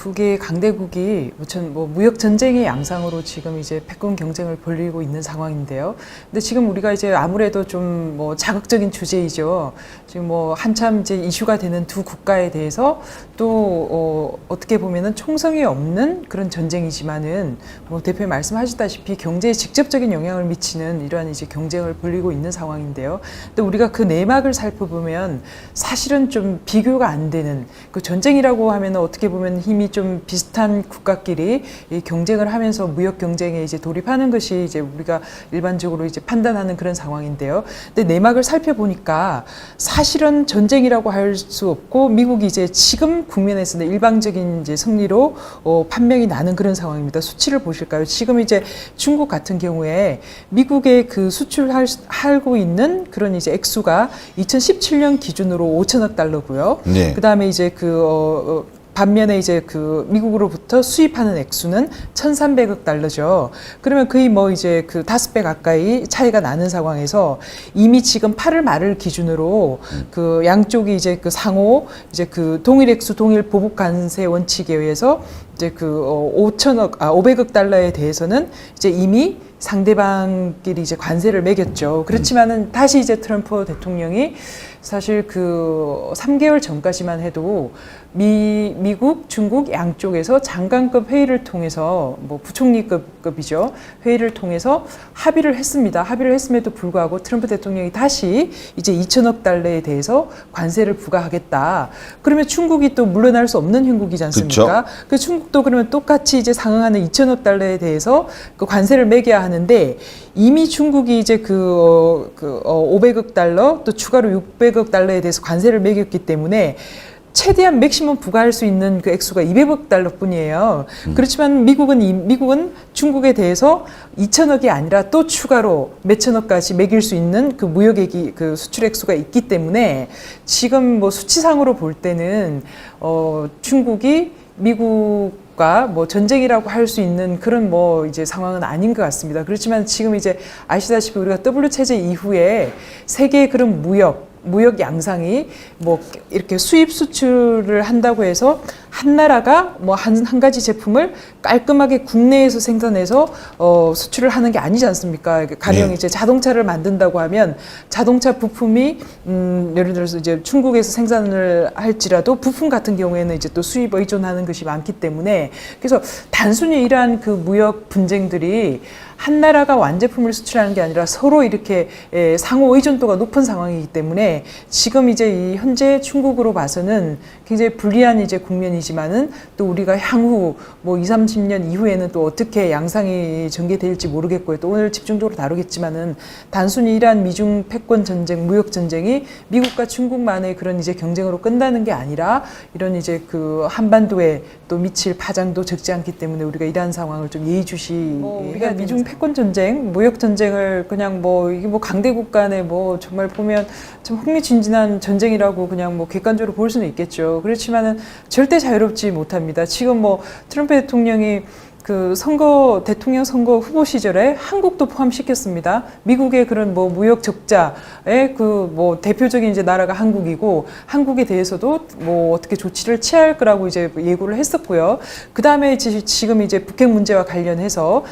두 개의 강대국이 무역 전쟁의 양상으로 지금 이제 패권 경쟁을 벌이고 있는 상황인데요. 근데 지금 우리가 이제 아무래도 좀 자극적인 주제이죠. 지금 한참 이제 이슈가 되는 두 국가에 대해서 또 어떻게 보면은 총성이 없는 그런 전쟁이지만은 대표님 말씀하셨다시피 경제에 직접적인 영향을 미치는 이러한 이제 경쟁을 벌이고 있는 상황인데요. 근데 우리가 그 내막을 살펴보면 사실은 좀 비교가 안 되는 그 전쟁이라고 하면은 어떻게 보면 힘이 좀 비슷한 국가끼리 이 경쟁을 하면서 무역 경쟁에 이제 돌입하는 것이 이제 우리가 일반적으로 이제 판단하는 그런 상황인데요. 근데 내막을 살펴보니까 사실은 전쟁이라고 할 수 없고 미국이 이제 지금 국면에서는 일방적인 이제 승리로 판명이 나는 그런 상황입니다. 수치를 보실까요? 지금 이제 중국 같은 경우에 미국의 그 수출하고 있는 그런 이제 액수가 2017년 기준으로 5천억 달러고요. 네. 그다음에 이제 반면에 이제 그 미국으로부터 수입하는 액수는 1,300억 달러죠. 그러면 거의 이제 그 5배 가까이 차이가 나는 상황에서 이미 지금 8월 말을 기준으로 그 양쪽이 이제 그 상호 이제 그 동일 액수 동일 보복 관세 원칙에 의해서 이제 그 500억 달러에 대해서는 이제 이미 상대방끼리 이제 관세를 매겼죠. 그렇지만은 다시 이제 트럼프 대통령이 사실 그 3개월 전까지만 해도 미국, 중국 양쪽에서 장관급 회의를 통해서 부총리급이죠. 회의를 통해서 합의를 했습니다. 합의를 했음에도 불구하고 트럼프 대통령이 다시 이제 2천억 달러에 대해서 관세를 부과하겠다. 그러면 중국이 또 물러날 수 없는 형국이지 않습니까? 그 중국도 그러면 똑같이 이제 상응하는 2천억 달러에 대해서 그 관세를 매겨야 하는데 이미 중국이 이제 500억 달러 또 추가로 600억 달러에 대해서 관세를 매겼기 때문에 최대한 맥시멈 부과할 수 있는 그 액수가 200억 달러뿐이에요. 그렇지만 미국은 중국에 대해서 2천억이 아니라 또 추가로 몇천억까지 매길 수 있는 그 무역액이 그 수출 액수가 있기 때문에 지금 수치상으로 볼 때는 중국이 미국과 전쟁이라고 할 수 있는 그런 이제 상황은 아닌 것 같습니다. 그렇지만 지금 이제 아시다시피 우리가 W 체제 이후에 세계의 그런 무역 양상이 이렇게 수입 수출을 한다고 해서 한 나라가 한 가지 제품을 깔끔하게 국내에서 생산해서 수출을 하는 게 아니지 않습니까? 가령 이제 자동차를 만든다고 하면 자동차 부품이 예를 들어서 이제 중국에서 생산을 할지라도 부품 같은 경우에는 이제 또 수입 의존하는 것이 많기 때문에 그래서 단순히 이러한 그 무역 분쟁들이 한 나라가 완제품을 수출하는 게 아니라 서로 이렇게 상호 의존도가 높은 상황이기 때문에 지금 이제 이 현재 중국으로 봐서는 굉장히 불리한 이제 국면이지만은 또 우리가 향후 20, 30년 이후에는 또 어떻게 양상이 전개될지 모르겠고요. 또 오늘 집중적으로 다루겠지만은 단순히 이러한 미중 패권 전쟁, 무역 전쟁이 미국과 중국만의 그런 이제 경쟁으로 끝나는 게 아니라 이런 이제 그 한반도에 또 미칠 파장도 적지 않기 때문에 우리가 이러한 상황을 좀 예의주시 우리가 미중 패권 전쟁, 무역 전쟁을 그냥 이게 강대국 간에 정말 보면 좀 흥미진진한 전쟁이라고 그냥 객관적으로 볼 수는 있겠죠. 그렇지만은 절대 자유롭지 못합니다. 지금 트럼프 대통령이 그 대통령 선거 후보 시절에 한국도 포함시켰습니다. 미국의 그런 무역 적자의 대표적인 이제 나라가 한국이고 한국에 대해서도 어떻게 조치를 취할 거라고 이제 예고를 했었고요. 그 다음에 지금 이제 북핵 문제와 관련해서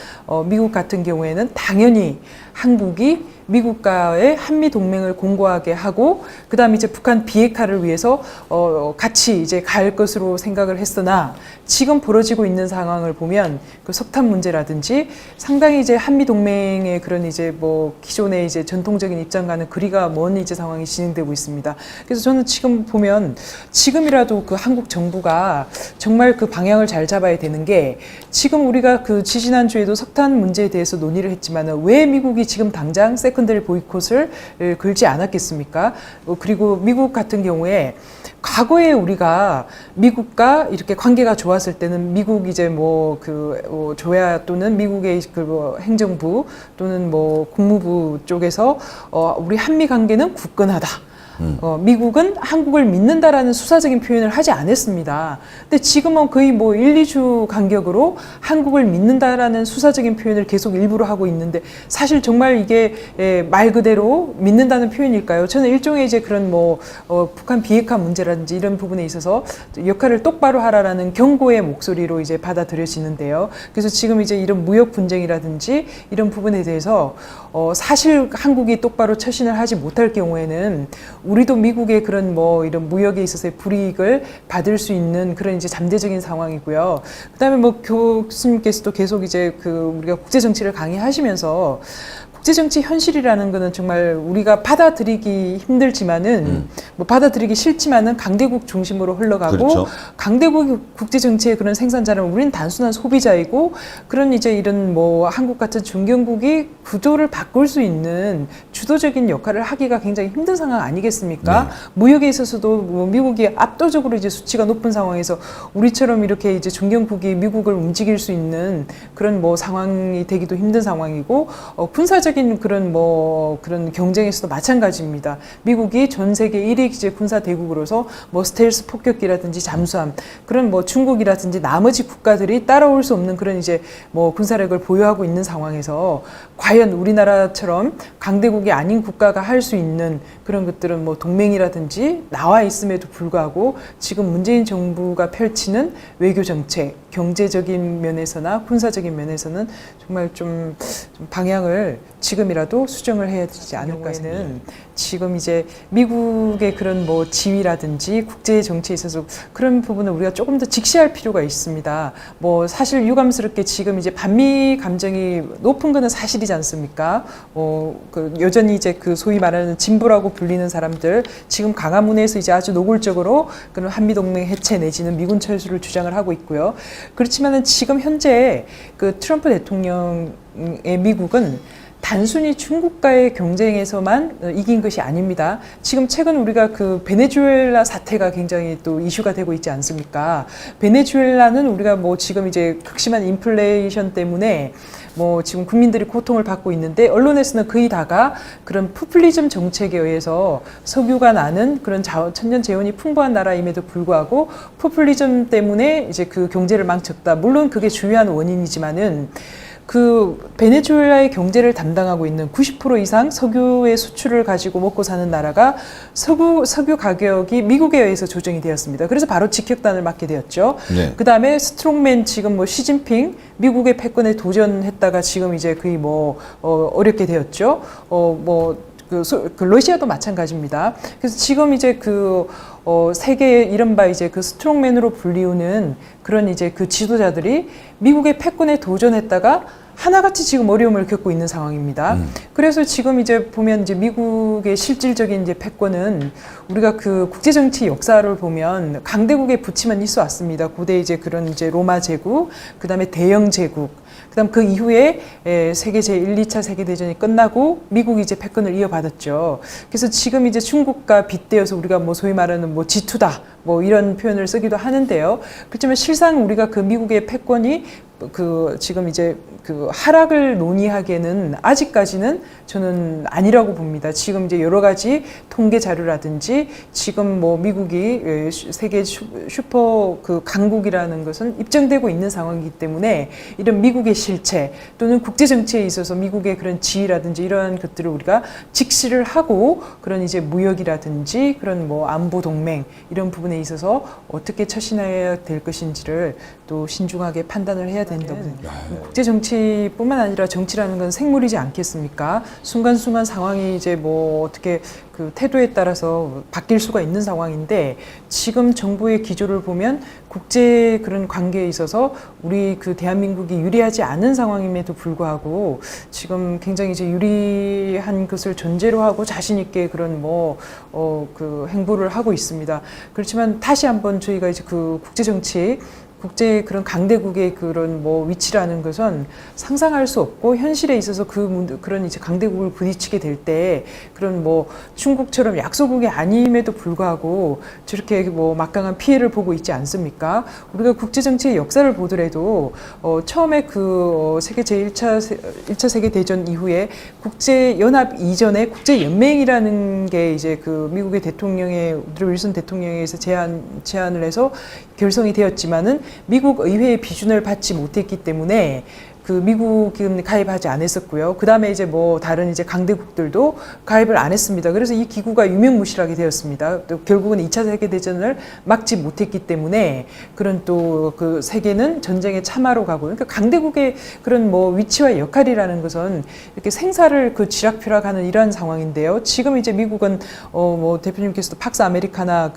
미국 같은 경우에는 당연히 한국이 미국과의 한미 동맹을 공고하게 하고 그다음에 이제 북한 비핵화를 위해서 같이 이제 갈 것으로 생각을 했으나 지금 벌어지고 있는 상황을 보면 그 석탄 문제라든지 상당히 이제 한미 동맹의 그런 이제 기존의 이제 전통적인 입장과는 거리가 먼 이제 상황이 진행되고 있습니다. 그래서 저는 지금 보면 지금이라도 그 한국 정부가 정말 그 방향을 잘 잡아야 되는 게 지금 우리가 그 지지난주에도 석탄 문제에 대해서 논의를 했지만은 왜 미국이 지금 당장 세컨더리 보이콧을 걸지 않았겠습니까? 그리고 미국 같은 경우에 과거에 우리가 미국과 이렇게 관계가 좋았을 때는 미국 이제 조야 또는 미국의 행정부 또는 국무부 쪽에서 우리 한미 관계는 굳건하다. 미국은 한국을 믿는다라는 수사적인 표현을 하지 않았습니다. 근데 지금은 거의 뭐 1, 2주 간격으로 한국을 믿는다라는 수사적인 표현을 계속 일부러 하고 있는데 사실 정말 이게 말 그대로 믿는다는 표현일까요? 저는 일종의 이제 그런 뭐 북한 비핵화 문제라든지 이런 부분에 있어서 역할을 똑바로 하라라는 경고의 목소리로 이제 받아들여지는데요. 그래서 지금 이제 이런 무역 분쟁이라든지 이런 부분에 대해서 사실 한국이 똑바로 처신을 하지 못할 경우에는 우리도 미국의 그런 뭐 이런 무역에 있어서의 불이익을 받을 수 있는 그런 이제 잠재적인 상황이고요. 그다음에 뭐 교수님께서도 계속 이제 그 우리가 국제 정치를 강의하시면서 국제정치 현실이라는 거는 정말 우리가 받아들이기 힘들지만은 뭐 받아들이기 싫지만은 강대국 중심으로 흘러가고 그렇죠. 강대국 국제정치의 그런 생산자는 우리는 단순한 소비자이고 그런 이제 이런 뭐 한국 같은 중견국이 구조를 바꿀 수 있는 주도적인 역할을 하기가 굉장히 힘든 상황 아니겠습니까? 네. 무역에 있어서도 뭐 미국이 압도적으로 이제 수치가 높은 상황에서 우리처럼 이렇게 이제 중견국이 미국을 움직일 수 있는 그런 뭐 상황이 되기도 힘든 상황이고 군사적 그런 뭐 그런 경쟁에서도 마찬가지입니다. 미국이 전 세계 1위 기제 군사 대국으로서 뭐 스텔스 폭격기라든지 잠수함 그런 뭐 중국이라든지 나머지 국가들이 따라올 수 없는 그런 이제 뭐 군사력을 보유하고 있는 상황에서 과연 우리나라처럼 강대국이 아닌 국가가 할 수 있는 그런 것들은 뭐 동맹이라든지 나와 있음에도 불구하고 지금 문재인 정부가 펼치는 외교 정책, 경제적인 면에서나 군사적인 면에서는 정말 좀 방향을 지금이라도 수정을 해야 되지 않을까 하는 지금 이제 미국의 그런 뭐 지위라든지 국제 정치에 있어서 그런 부분을 우리가 조금 더 직시할 필요가 있습니다. 뭐 사실 유감스럽게 지금 이제 반미 감정이 높은 거는 사실이지 않습니까? 그 여전히 이제 그 소위 말하는 진보라고 불리는 사람들 지금 강화문에서 이제 아주 노골적으로 그런 한미 동맹 해체 내지는 미군 철수를 주장을 하고 있고요. 그렇지만은 지금 현재 그 트럼프 대통령의 미국은 단순히 중국과의 경쟁에서만 이긴 것이 아닙니다. 지금 최근 우리가 그 베네수엘라 사태가 굉장히 또 이슈가 되고 있지 않습니까? 베네수엘라는 우리가 뭐 지금 이제 극심한 인플레이션 때문에 뭐 지금 국민들이 고통을 받고 있는데 언론에서는 거의 다가 그런 포퓰리즘 정책에 의해서 석유가 나는 그런 천연 재원이 풍부한 나라임에도 불구하고 포퓰리즘 때문에 이제 그 경제를 망쳤다. 물론 그게 중요한 원인이지만은 그 베네수엘라의 경제를 담당하고 있는 90% 이상 석유의 수출을 가지고 먹고 사는 나라가 석유 가격이 미국에 의해서 조정이 되었습니다. 그래서 바로 직격탄을 맞게 되었죠. 네. 그 다음에 스트롱맨 지금 뭐 시진핑 미국의 패권에 도전했다가 지금 이제 거의 뭐 어렵게 되었죠. 그 러시아도 마찬가지입니다. 그래서 지금 이제 세계 이른바 이제 그 스트롱맨으로 불리우는 그런 이제 그 지도자들이 미국의 패권에 도전했다가 하나같이 지금 어려움을 겪고 있는 상황입니다. 그래서 지금 이제 보면 이제 미국의 실질적인 이제 패권은 우리가 그 국제정치 역사를 보면 강대국의 부침은 있어 왔습니다. 고대 이제 그런 이제 로마 제국, 그 다음에 대영 제국, 그다음 그 이후에 세계 제1, 2차 세계대전이 끝나고 미국이 이제 패권을 이어받았죠. 그래서 지금 이제 중국과 빗대어서 우리가 뭐 소위 말하는 뭐 G2다 뭐 이런 표현을 쓰기도 하는데요. 그렇지만 실상 우리가 그 미국의 패권이 그 지금 이제 그 하락을 논의하기에는 아직까지는 저는 아니라고 봅니다. 지금 이제 여러 가지 통계 자료라든지 지금 뭐 미국이 세계 슈퍼 그 강국이라는 것은 입증되고 있는 상황이기 때문에 이런 미국의 실체 또는 국제 정치에 있어서 미국의 그런 지위라든지 이러한 것들을 우리가 직시를 하고 그런 이제 무역이라든지 그런 뭐 안보 동맹 이런 부분에 있어서 어떻게 처신해야 될 것인지를 또 신중하게 판단을 해야 된다고 생각합니다. 국제 정치뿐만 아니라 정치라는 건 생물이지 않겠습니까? 순간순간 상황이 이제 뭐 어떻게 그 태도에 따라서 바뀔 수가 있는 상황인데 지금 정부의 기조를 보면 국제 그런 관계에 있어서 우리 그 대한민국이 유리하지 않은 상황임에도 불구하고 지금 굉장히 이제 유리한 것을 전제로 하고 자신 있게 그런 그 행보를 하고 있습니다. 그렇지만 다시 한번 저희가 이제 그 국제 정치 국제 그런 강대국의 그런 뭐 위치라는 것은 상상할 수 없고 현실에 있어서 그런 이제 강대국을 부딪히게 될 때 그런 뭐 중국처럼 약소국이 아님에도 불구하고 저렇게 뭐 막강한 피해를 보고 있지 않습니까? 우리가 국제 정치의 역사를 보더라도 처음에 세계 제1차 세계 대전 이후에 국제 연합 이전에 국제 연맹이라는 게 이제 그 미국의 대통령의 우드로 윌슨 대통령에 의해서 제안을 해서 결성이 되었지만은 미국 의회의 비준을 받지 못했기 때문에 그 미국은 가입하지 않았었고요. 그 다음에 이제 뭐 다른 이제 강대국들도 가입을 안 했습니다. 그래서 이 기구가 유명무실하게 되었습니다. 또 결국은 2차 세계대전을 막지 못했기 때문에 그런 또 그 세계는 전쟁의 참화로 가고, 그러니까 강대국의 그런 뭐 위치와 역할이라는 것은 이렇게 생사를 그 쥐락펴락하는 이러한 상황인데요. 지금 이제 미국은 뭐 대표님께서도 팍스 아메리카나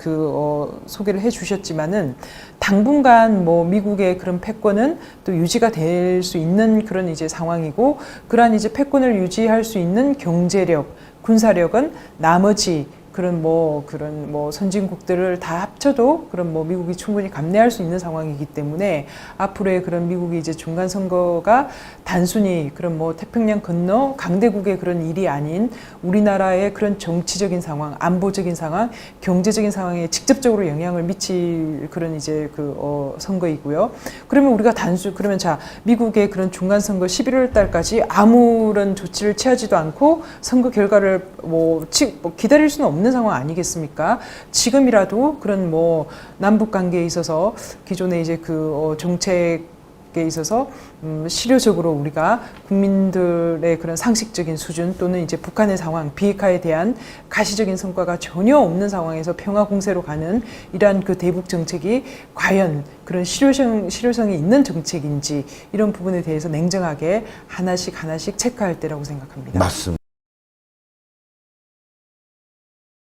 소개를 해주셨지만은 당분간 뭐 미국의 그런 패권은 또 유지가 될 수 있는 그런 이제 상황이고, 그러한 이제 패권을 유지할 수 있는 경제력, 군사력은 나머지 그런 뭐 선진국들을 다 합쳐도 그런 뭐 미국이 충분히 감내할 수 있는 상황이기 때문에 앞으로의 그런 미국이 이제 중간 선거가 단순히 그런 뭐 태평양 건너 강대국의 그런 일이 아닌 우리나라의 그런 정치적인 상황, 안보적인 상황, 경제적인 상황에 직접적으로 영향을 미칠 그런 이제 선거이고요. 그러면 우리가 그러면 자, 미국의 그런 중간 선거 11월 달까지 아무런 조치를 취하지도 않고 선거 결과를 기다릴 수는 없는 상황 아니겠습니까? 지금이라도 그런 뭐 남북 관계에 있어서 기존의 이제 정책에 있어서 실효적으로 우리가 국민들의 그런 상식적인 수준 또는 이제 북한의 상황, 비핵화에 대한 가시적인 성과가 전혀 없는 상황에서 평화 공세로 가는 이러한 그 대북 정책이 과연 그런 실효성이 있는 정책인지, 이런 부분에 대해서 냉정하게 하나씩 체크할 때라고 생각합니다. 맞습니다.